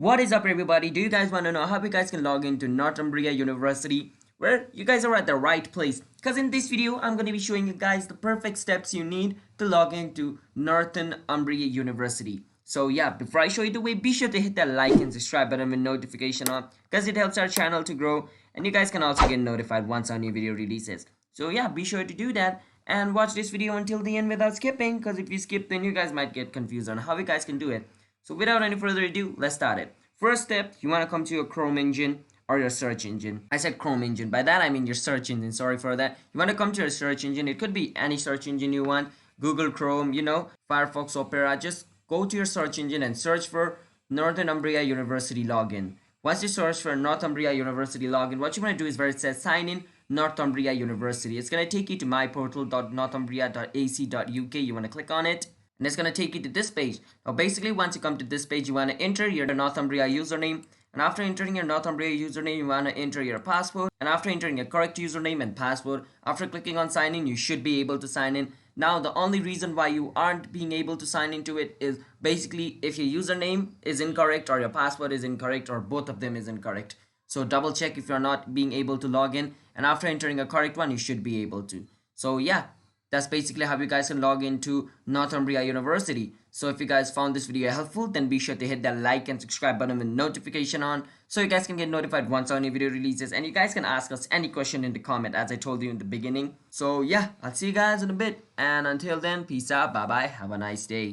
What is up, everybody? Do you guys want to know how you guys can log into Northumbria University? Well, you guys are at the right place, because in this video I'm going to be showing you guys the perfect steps you need to log into Northumbria University. So yeah, before I show you the way, be sure to hit that like and subscribe button with notification on, because it helps our channel to grow, and you guys can also get notified once our new video releases. So yeah, be sure to do that and watch this video until the end without skipping, because if you skip, then you guys might get confused on how you guys can do it. So without any further ado, let's start it. First step, you want to come to your Chrome engine or your search engine. I said Chrome engine. By that I mean your search engine. Sorry for that. You want to come to your search engine. It could be any search engine you want. Google Chrome, Firefox, Opera. Just go to your search engine and search for Northumbria University login. Once you search for Northumbria University login, what you want to do is where it says sign in Northumbria University. It's going to take you to myportal.northumbria.ac.uk. You want to click on it. And it's going to take you to this page. Now basically, once you come to this page, you want to enter your Northumbria username. And after entering your Northumbria username, you want to enter your password. And after entering your correct username and password, after clicking on sign in, you should be able to sign in. Now the only reason why you aren't being able to sign into it is basically if your username is incorrect or your password is incorrect or both of them is incorrect. So double check if you're not being able to log in. And after entering a correct one, you should be able to. So yeah. That's basically how you guys can log into Northumbria University. So if you guys found this video helpful, then be sure to hit that like and subscribe button with notification on, so you guys can get notified once our new video releases. And you guys can ask us any question in the comment, as I told you in the beginning. So yeah, I'll see you guys in a bit. And until then, peace out, bye bye, have a nice day.